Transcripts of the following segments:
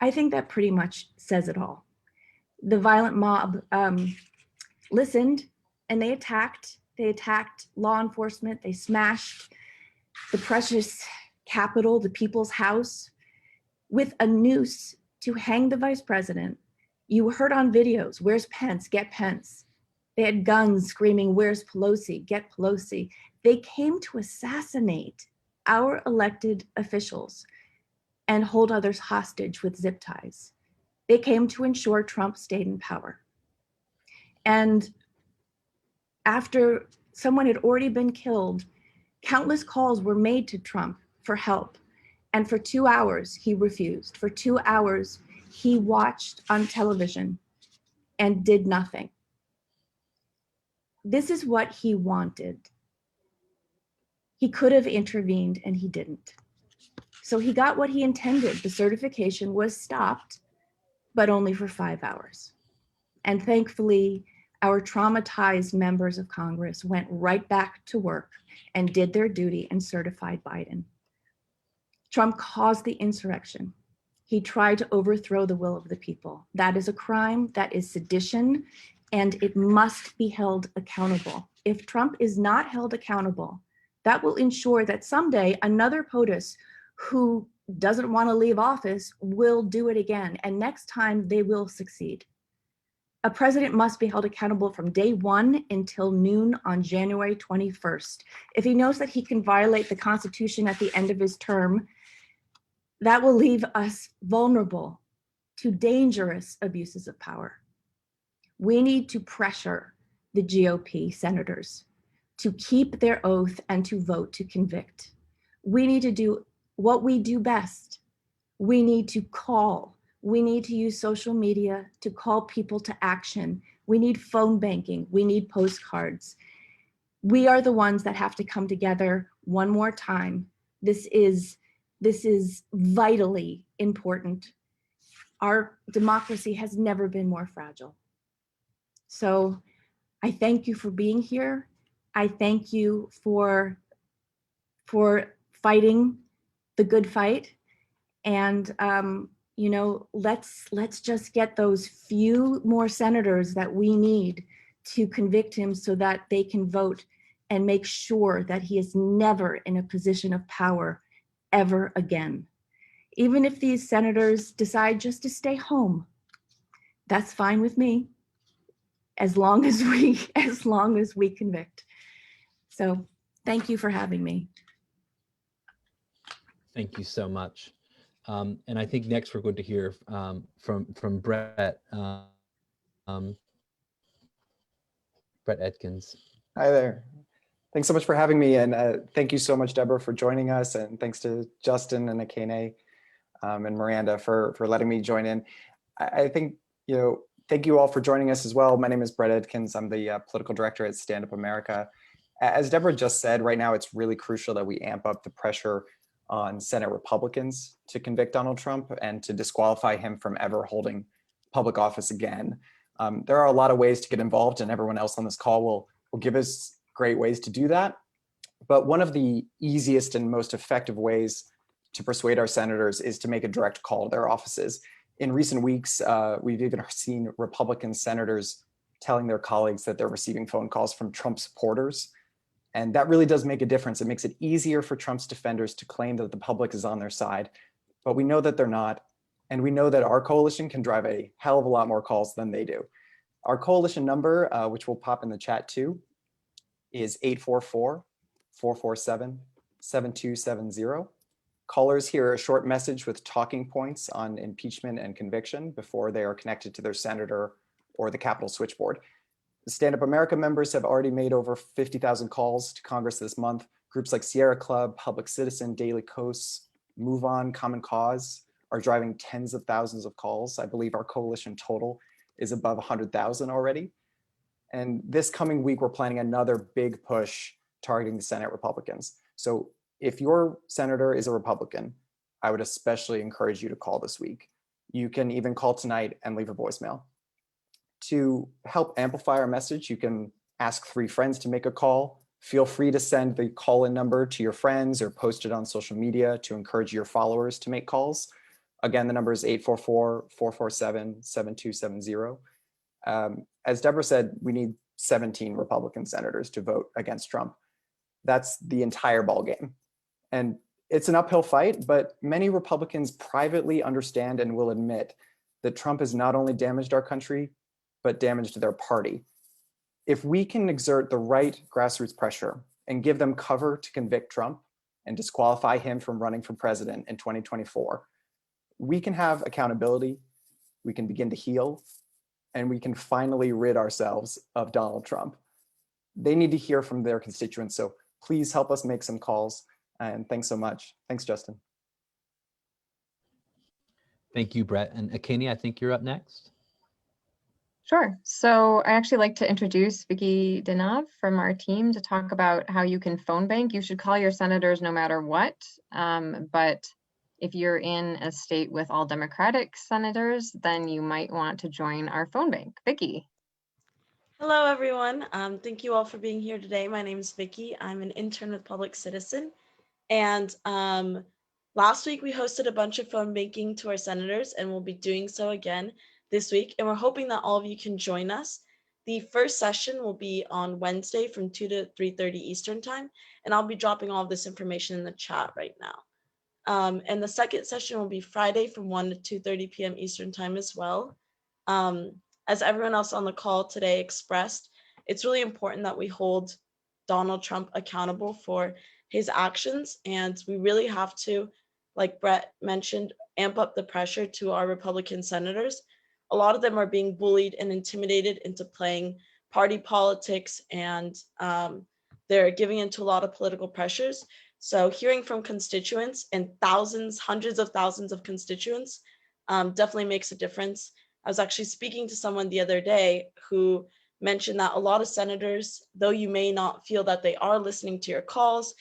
I think that pretty much says it all. The violent mob listened, and they attacked. They attacked law enforcement. They smashed the precious Capitol, the People's House, with a noose to hang the vice president. You heard on videos, where's Pence? Get Pence. They had guns screaming, where's Pelosi? Get Pelosi. They came to assassinate our elected officials and hold others hostage with zip ties. They came to ensure Trump stayed in power. And after someone had already been killed, countless calls were made to Trump for help. And for 2 hours, he refused. For 2 hours, he watched on television and did nothing. This is what he wanted. He could have intervened and he didn't. So he got what he intended. The certification was stopped, but only for 5 hours. And thankfully, our traumatized members of Congress went right back to work and did their duty and certified Biden. Trump caused the insurrection. He tried to overthrow the will of the people. That is a crime, that is sedition, and it must be held accountable. If Trump is not held accountable, that will ensure that someday another POTUS who doesn't want to leave office will do it again, and next time they will succeed. A president must be held accountable from day one until noon on January 21st. If he knows that he can violate the Constitution at the end of his term, that will leave us vulnerable to dangerous abuses of power. We need to pressure the GOP senators to keep their oath and to vote to convict. We need to do what we do best. We need to call. We need to use social media to call people to action. We need phone banking. We need postcards. We are the ones that have to come together one more time. This is vitally important. Our democracy has never been more fragile. So I thank you for being here. I thank you for fighting the good fight. And let's just get those few more senators that we need to convict him so that they can vote and make sure that he is never in a position of power ever again. Even if these senators decide just to stay home, that's fine with me, as long as we convict. So thank you for having me. Thank you so much. And I think next we're going to hear from Brett, Brett Atkins. Hi there. Thanks so much for having me, and thank you so much, Debra, for joining us, and thanks to Justin and Akane and Miranda for letting me join in. I think, thank you all for joining us as well. My name is Brett Atkins. I'm the political director at Stand Up America. As Debra just said, right now it's really crucial that we amp up the pressure on Senate Republicans to convict Donald Trump and to disqualify him from ever holding public office again. There are a lot of ways to get involved, and everyone else on this call will give us great ways to do that. But one of the easiest and most effective ways to persuade our senators is to make a direct call to their offices. In recent weeks, we've even seen Republican senators telling their colleagues that they're receiving phone calls from Trump supporters. And that really does make a difference. It makes it easier for Trump's defenders to claim that the public is on their side, but we know that they're not. And we know that our coalition can drive a hell of a lot more calls than they do. Our coalition number, which will pop in the chat too, is 844-447-7270. Callers hear a short message with talking points on impeachment and conviction before they are connected to their senator or the Capitol switchboard. The Stand Up America members have already made over 50,000 calls to Congress this month. Groups like Sierra Club, Public Citizen, Daily Kos, Move On, Common Cause are driving tens of thousands of calls. I believe our coalition total is above 100,000 already. And this coming week, we're planning another big push targeting the Senate Republicans. So if your senator is a Republican, I would especially encourage you to call this week. You can even call tonight and leave a voicemail. To help amplify our message, you can ask 3 friends to make a call. Feel free to send the call-in number to your friends or post it on social media to encourage your followers to make calls. Again, the number is 844-447-7270. As Debra said, we need 17 Republican senators to vote against Trump. That's the entire ballgame. And it's an uphill fight, but many Republicans privately understand and will admit that Trump has not only damaged our country, but damaged their party. If we can exert the right grassroots pressure and give them cover to convict Trump and disqualify him from running for president in 2024, we can have accountability, we can begin to heal, and we can finally rid ourselves of Donald Trump. They need to hear from their constituents, so please help us make some calls. And thanks so much. Thanks, Justin. Thank you, Brett. And Akani, I think you're up next. Sure. So I actually like to introduce Vicky Dinav from our team to talk about how you can phone bank. You should call your senators no matter what. But if you're in a state with all Democratic senators, then you might want to join our phone bank. Vicky. Hello, everyone. Thank you all for being here today. My name is Vicky. I'm an intern with Public Citizen. And last week, we hosted a bunch of phone banking to our senators, and we'll be doing so again this week. And we're hoping that all of you can join us. The first session will be on Wednesday from 2 to 3:30 Eastern time. And I'll be dropping all of this information in the chat right now. And the second session will be Friday from 1 to 2:30 p.m. Eastern time as well. As everyone else on the call today expressed, it's really important that we hold Donald Trump accountable for his actions. And we really have to, like Brett mentioned, amp up the pressure to our Republican senators. A lot of them are being bullied and intimidated into playing party politics, and they're giving into a lot of political pressures. So hearing from constituents and thousands, hundreds of thousands of constituents definitely makes a difference. I was actually speaking to someone the other day who mentioned that a lot of senators, though you may not feel that they are listening to your calls,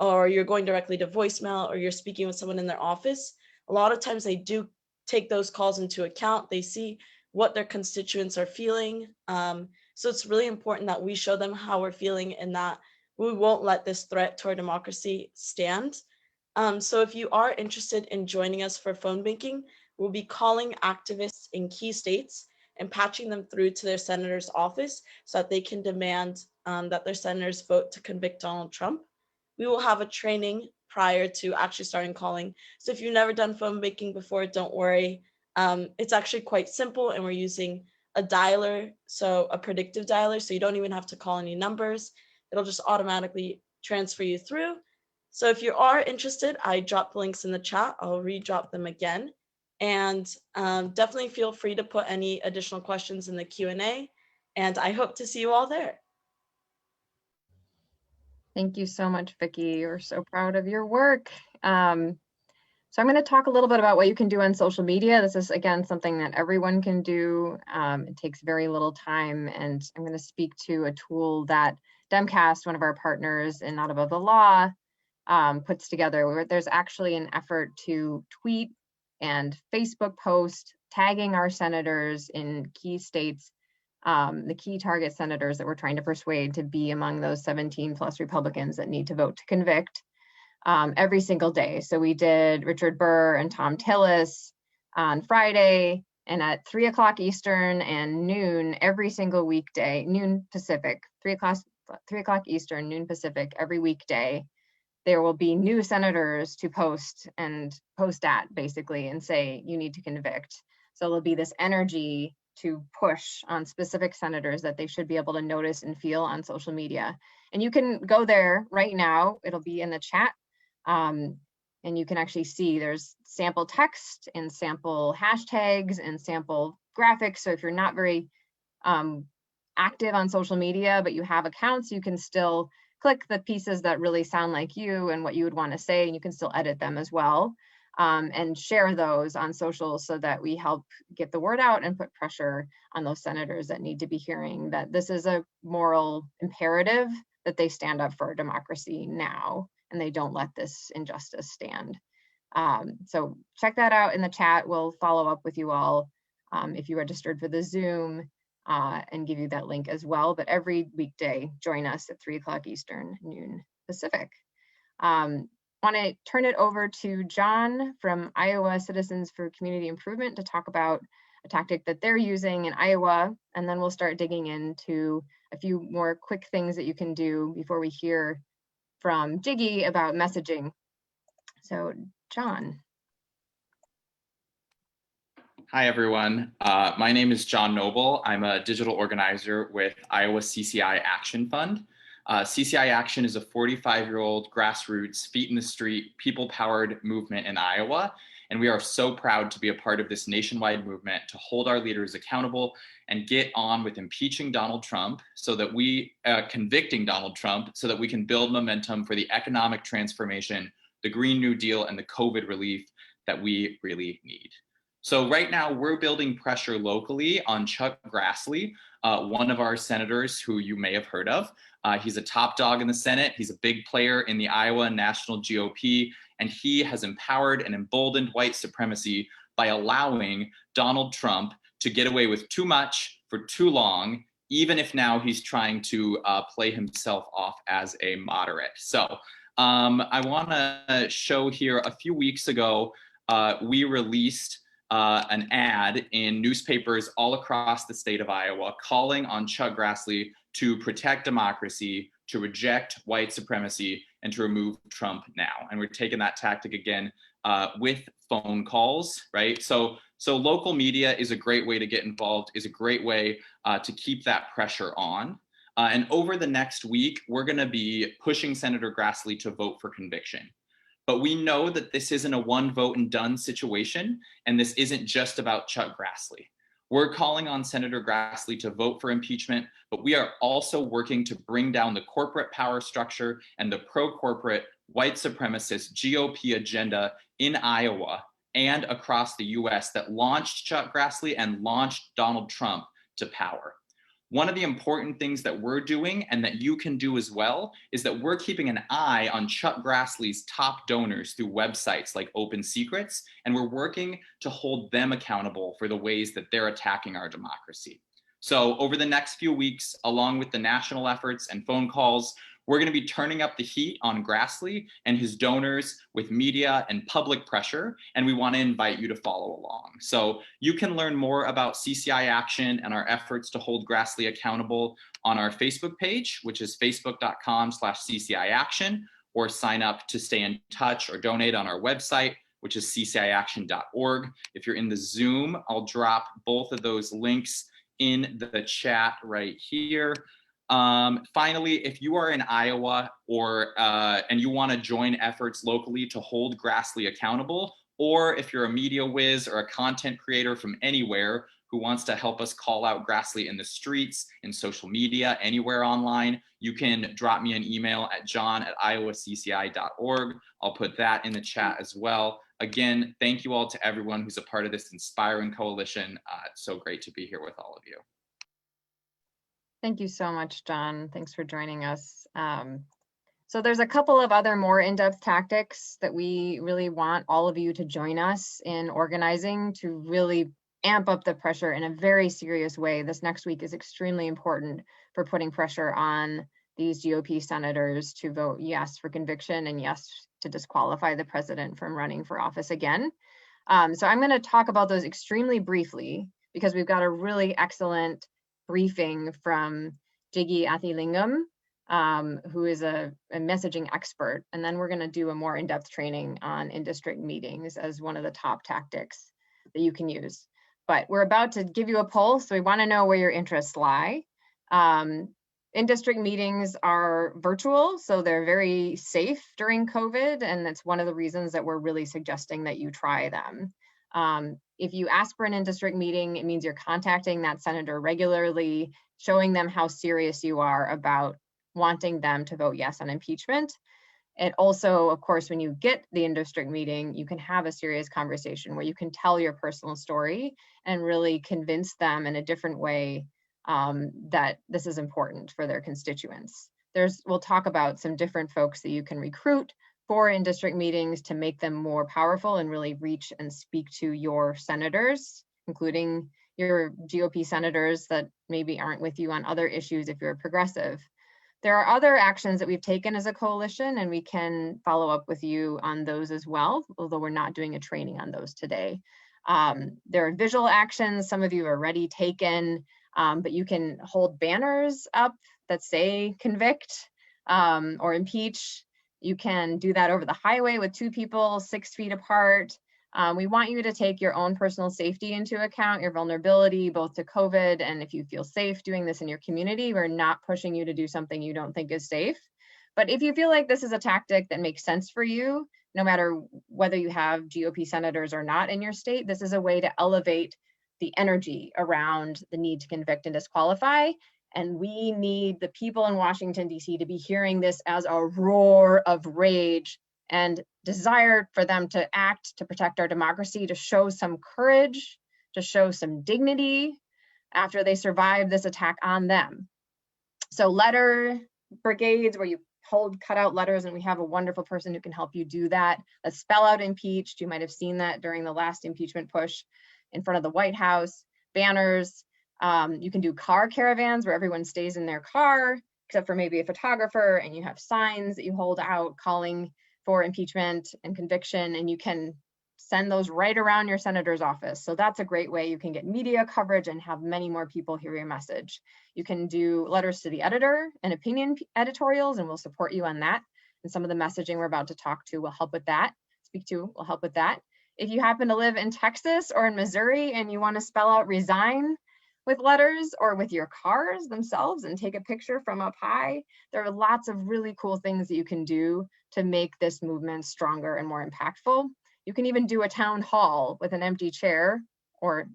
or you're going directly to voicemail, or you're speaking with someone in their office, a lot of times they do take those calls into account. They see what their constituents are feeling. So it's really important that we show them how we're feeling and that we won't let this threat to our democracy stand. So if you are interested in joining us for phone banking, we'll be calling activists in key states and patching them through to their senator's office so that they can demand that their senators vote to convict Donald Trump. We will have a training prior to actually starting calling. So if you've never done phone banking before, don't worry. It's actually quite simple, and we're using a dialer, so a predictive dialer, so you don't even have to call any numbers. It'll just automatically transfer you through. So if you are interested, I dropped the links in the chat. I'll re-drop them again. And definitely feel free to put any additional questions in the Q&A. And I hope to see you all there. Thank you so much, Vicky. We're so proud of your work. So I'm going to talk a little bit about what you can do on social media. This is, again, something that everyone can do. It takes very little time. And I'm going to speak to a tool that Demcast, one of our partners in Not Above the Law, puts together, where there's actually an effort to tweet and Facebook post tagging our senators in key states, the key target senators that we're trying to persuade to be among those 17 plus Republicans that need to vote to convict every single day. So we did Richard Burr and Tom Tillis on Friday, and at 3 o'clock Eastern and noon every single weekday, noon Pacific, 3 o'clock Eastern, noon Pacific, every weekday, there will be new senators to post at, basically, and say, you need to convict. So there'll be this energy to push on specific senators that they should be able to notice and feel on social media. And you can go there right now. It'll be in the chat. And you can actually see there's sample text and sample hashtags and sample graphics. So if you're not very active on social media, but you have accounts, you can still click the pieces that really sound like you and what you would want to say, and you can still edit them as well, and share those on social so that we help get the word out and put pressure on those senators that need to be hearing that this is a moral imperative, that they stand up for our democracy now and they don't let this injustice stand. So check that out in the chat. We'll follow up with you all if you registered for the Zoom, and give you that link as well. But every weekday, join us at 3 o'clock Eastern, noon Pacific. want to turn it over to John from Iowa Citizens for Community Improvement to talk about a tactic that they're using in Iowa, and then we'll start digging into a few more quick things that you can do before we hear from Jiggy about messaging. So, John. Hi, everyone. My name is John Noble. I'm a digital organizer with Iowa CCI Action Fund. CCI Action is a 45-year-old grassroots, feet in the street, people-powered movement in Iowa. And we are so proud to be a part of this nationwide movement to hold our leaders accountable and get on with impeaching Donald Trump so that convicting Donald Trump so that we can build momentum for the economic transformation, the Green New Deal, and the COVID relief that we really need. So right now we're building pressure locally on Chuck Grassley, one of our senators who you may have heard of. He's a top dog in the Senate. He's a big player in the Iowa National GOP, and he has empowered and emboldened white supremacy by allowing Donald Trump to get away with too much for too long, even if now he's trying to play himself off as a moderate. So I want to show here, a few weeks ago, we released an ad in newspapers all across the state of Iowa calling on Chuck Grassley to protect democracy, to reject white supremacy, and to remove Trump now. And we're taking that tactic again with phone calls, right? So local media is a great way to get involved, is a great way to keep that pressure on. And over the next week, we're gonna be pushing Senator Grassley to vote for conviction. But we know that this isn't a one vote and done situation, and this isn't just about Chuck Grassley. We're calling on Senator Grassley to vote for impeachment, but we are also working to bring down the corporate power structure and the pro-corporate white supremacist GOP agenda in Iowa and across the US that launched Chuck Grassley and launched Donald Trump to power. One of the important things that we're doing and that you can do as well is that we're keeping an eye on Chuck Grassley's top donors through websites like Open Secrets, and we're working to hold them accountable for the ways that they're attacking our democracy. So over the next few weeks, along with the national efforts and phone calls, we're going to be turning up the heat on Grassley and his donors with media and public pressure, and we want to invite you to follow along. So you can learn more about CCI Action and our efforts to hold Grassley accountable on our Facebook page, which is facebook.com/CCI Action, or sign up to stay in touch or donate on our website, which is cciaction.org. If you're in the Zoom, I'll drop both of those links in the chat right here. Finally, if you are in Iowa and you want to join efforts locally to hold Grassley accountable, or if you're a media whiz or a content creator from anywhere who wants to help us call out Grassley in the streets, in social media, anywhere online, you can drop me an email at john@iowacci.org. I'll put that in the chat as well. Again, thank you all to everyone who's a part of this inspiring coalition. It's so great to be here with all of you. Thank you so much, John. Thanks for joining us. So there's a couple of other more in-depth tactics that we really want all of you to join us in organizing to really amp up the pressure in a very serious way. This next week is extremely important for putting pressure on these GOP senators to vote yes for conviction and yes to disqualify the president from running for office again. So I'm going to talk about those extremely briefly because we've got a really excellent briefing from Jiggy Athilingam, who is a messaging expert. And then we're going to do a more in-depth training on in-district meetings as one of the top tactics that you can use. But we're about to give you a poll, so we want to know where your interests lie. In-district meetings are virtual, so they're very safe during COVID, and that's one of the reasons that we're really suggesting that you try them. If you ask for an in-district meeting, it means you're contacting that senator regularly, showing them how serious you are about wanting them to vote yes on impeachment. It also, of course, when you get the in-district meeting, you can have a serious conversation where you can tell your personal story and really convince them in a different way that this is important for their constituents. We'll talk about some different folks that you can recruit for in-district meetings to make them more powerful and really reach and speak to your senators, including your GOP senators that maybe aren't with you on other issues if you're a progressive. There are other actions that we've taken as a coalition, and we can follow up with you on those as well, although we're not doing a training on those today. There are visual actions, some of you are already taken, but you can hold banners up that say convict or impeach. You can do that over the highway with 2 people 6 feet apart. We want you to take your own personal safety into account, your vulnerability, both to COVID, and if you feel safe doing this in your community. We're not pushing you to do something you don't think is safe. But if you feel like this is a tactic that makes sense for you, no matter whether you have GOP senators or not in your state, this is a way to elevate the energy around the need to convict and disqualify. And we need the people in Washington, D.C. to be hearing this as a roar of rage and desire for them to act to protect our democracy, to show some courage, to show some dignity after they survive this attack on them. So letter brigades where you cut out letters, and we have a wonderful person who can help you do that. Let's spell out impeached. You might have seen that during the last impeachment push in front of the White House. Banners. You can do car caravans where everyone stays in their car, except for maybe a photographer, and you have signs that you hold out calling for impeachment and conviction, and you can send those right around your senator's office. So that's a great way you can get media coverage and have many more people hear your message. You can do letters to the editor and opinion editorials, and we'll support you on that. And some of the messaging we're about to talk to will help with that, will help with that. If you happen to live in Texas or in Missouri and you want to spell out resign with letters or with your cars themselves and take a picture from up high, there are lots of really cool things that you can do to make this movement stronger and more impactful. You can even do a town hall with an empty chair, or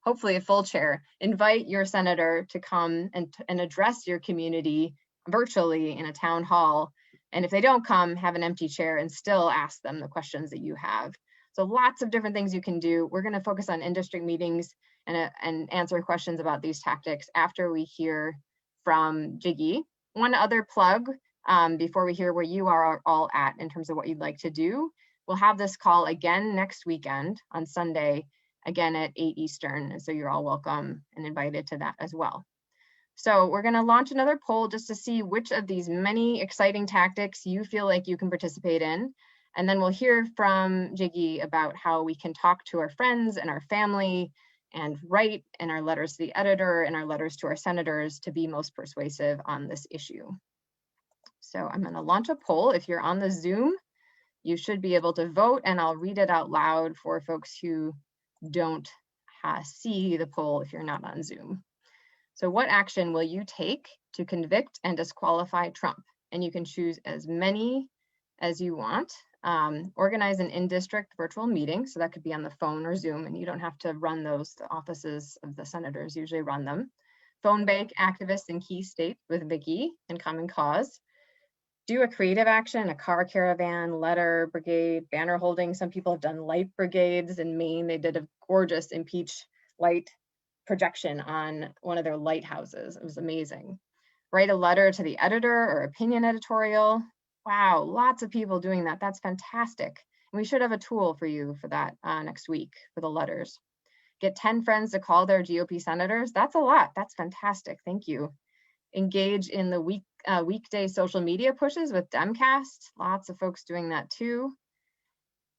hopefully a full chair. Invite your senator to come and address your community virtually in a town hall. And if they don't come, have an empty chair and still ask them the questions that you have. So lots of different things you can do. We're going to focus on in-district meetings and answer questions about these tactics after we hear from Jiggy. One other plug before we hear where you are all at in terms of what you'd like to do. We'll have this call again next weekend on Sunday, again at 8 Eastern. So you're all welcome and invited to that as well. So we're going to launch another poll just to see which of these many exciting tactics you feel like you can participate in. And then we'll hear from Jiggy about how we can talk to our friends and our family and write in our letters to the editor and our letters to our senators to be most persuasive on this issue. So I'm going to launch a poll. If you're on the Zoom, you should be able to vote, and I'll read it out loud for folks who don't see the poll if you're not on Zoom. So what action will you take to convict and disqualify Trump? And you can choose as many as you want. Organize an in-district virtual meeting. So that could be on the phone or Zoom, and you don't have to run those. The offices of the senators usually run them. Phone bank activists in key states with Vicky and Common Cause. Do a creative action, a car caravan, letter brigade, banner holding. Some people have done light brigades in Maine. They did a gorgeous impeach light projection on one of their lighthouses. It was amazing. Write a letter to the editor or opinion editorial. Wow, lots of people doing that. That's fantastic. And we should have a tool for you for that next week for the letters. Get 10 friends to call their GOP senators. That's a lot. That's fantastic. Thank you. Engage in the weekday social media pushes with Demcast. Lots of folks doing that too.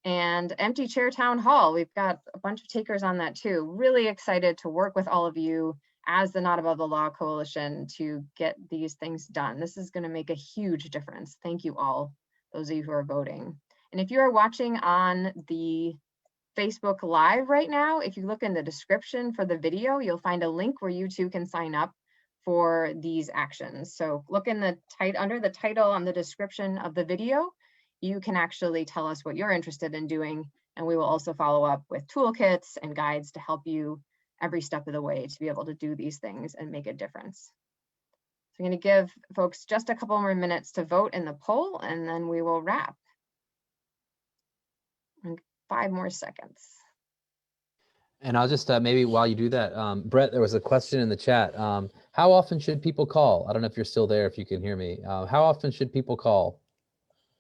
And empty chair town hall. We've got a bunch of takers on that too. Really excited to work with all of you as the Not Above the Law Coalition to get these things done. This is going to make a huge difference. Thank you all, those of you who are voting. And if you are watching on the Facebook Live right now, if you look in the description for the video, you'll find a link where you too can sign up for these actions. So look in the under the title on the description of the video. You can actually tell us what you're interested in doing, and we will also follow up with toolkits and guides to help you every step of the way to be able to do these things and make a difference. So I'm going to give folks just a couple more minutes to vote in the poll, and then we will wrap. And 5 more seconds. And I'll just maybe while you do that, Brett, there was a question in the chat. How often should people call? I don't know if you're still there, if you can hear me. How often should people call?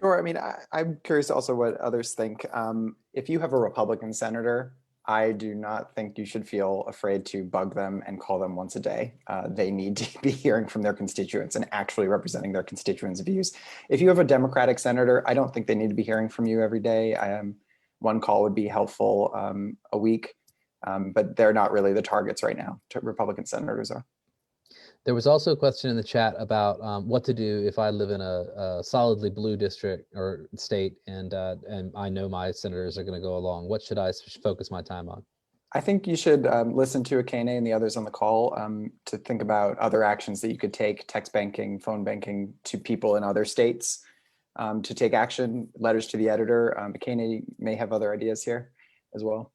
Sure. I mean, I'm curious also what others think. If you have a Republican senator I do not think you should feel afraid to bug them and call them once a day. They need to be hearing from their constituents and actually representing their constituents' views. If you have a Democratic senator, I don't think they need to be hearing from you every day. One call would be helpful a week, but they're not really the targets right now. Republican senators are. There was also a question in the chat about what to do if I live in a solidly blue district or state, and I know my senators are going to go along. What should I focus my time on? I think you should listen to Akane and the others on the call to think about other actions that you could take, text banking, phone banking to people in other states to take action, letters to the editor. Akane may have other ideas here as well.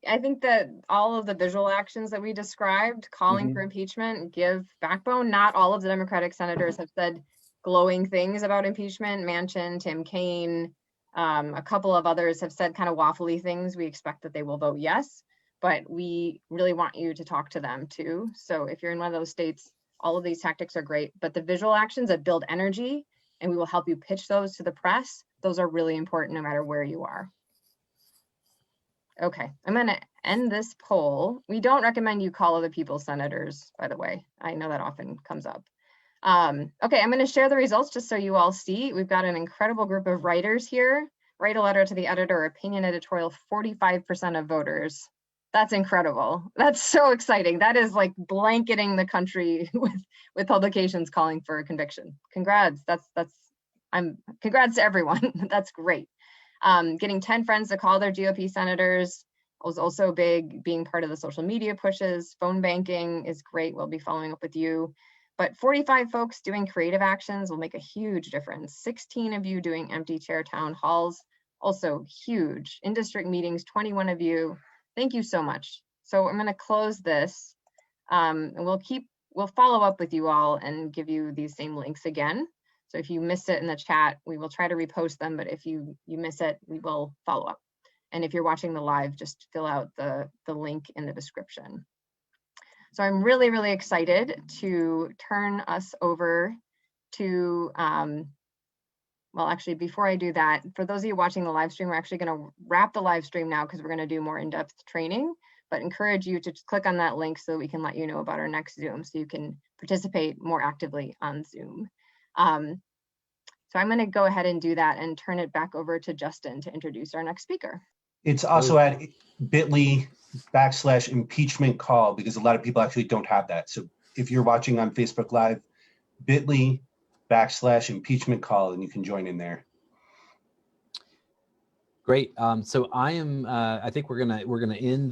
I think that all of the visual actions that we described, calling for impeachment, give backbone. Not all of the Democratic senators have said glowing things about impeachment. Manchin, Tim Kaine, a couple of others have said kind of waffly things. We expect that they will vote yes, but we really want you to talk to them too. So if you're in one of those states, all of these tactics are great, but the visual actions that build energy, and we will help you pitch those to the press, those are really important no matter where you are. Okay, I'm going to end this poll. We don't recommend you call other people's senators, by the way. I know that often comes up. Okay, I'm going to share the results just so you all see. We've got an incredible group of writers here. Write a letter to the editor, opinion editorial, 45% of voters. That's incredible. That's so exciting. That is like blanketing the country with publications calling for a conviction. Congrats. Congrats to everyone. That's great. Getting 10 friends to call their GOP senators was also big. Being part of the social media pushes, phone banking is great. We'll be following up with you. But 45 folks doing creative actions will make a huge difference. 16 of you doing empty chair town halls, also huge. In district meetings, 21 of you. Thank you so much. So I'm going to close this, and we'll follow up with you all and give you these same links again. So if you missed it in the chat, we will try to repost them, but if you miss it, we will follow up. And if you're watching the live, just fill out the link in the description. So I'm really, really excited to turn us over to, well, actually, before I do that, for those of you watching the live stream, we're actually going to wrap the live stream now because we're going to do more in-depth training, but encourage you to just click on that link so that we can let you know about our next Zoom so you can participate more actively on Zoom. So I'm going to go ahead and do that and turn it back over to Justin to introduce our next speaker. It's also at bit.ly/impeachment call because a lot of people actually don't have that. So if you're watching on Facebook Live, bit.ly/impeachment call, and you can join in there. Great. So I think we're gonna end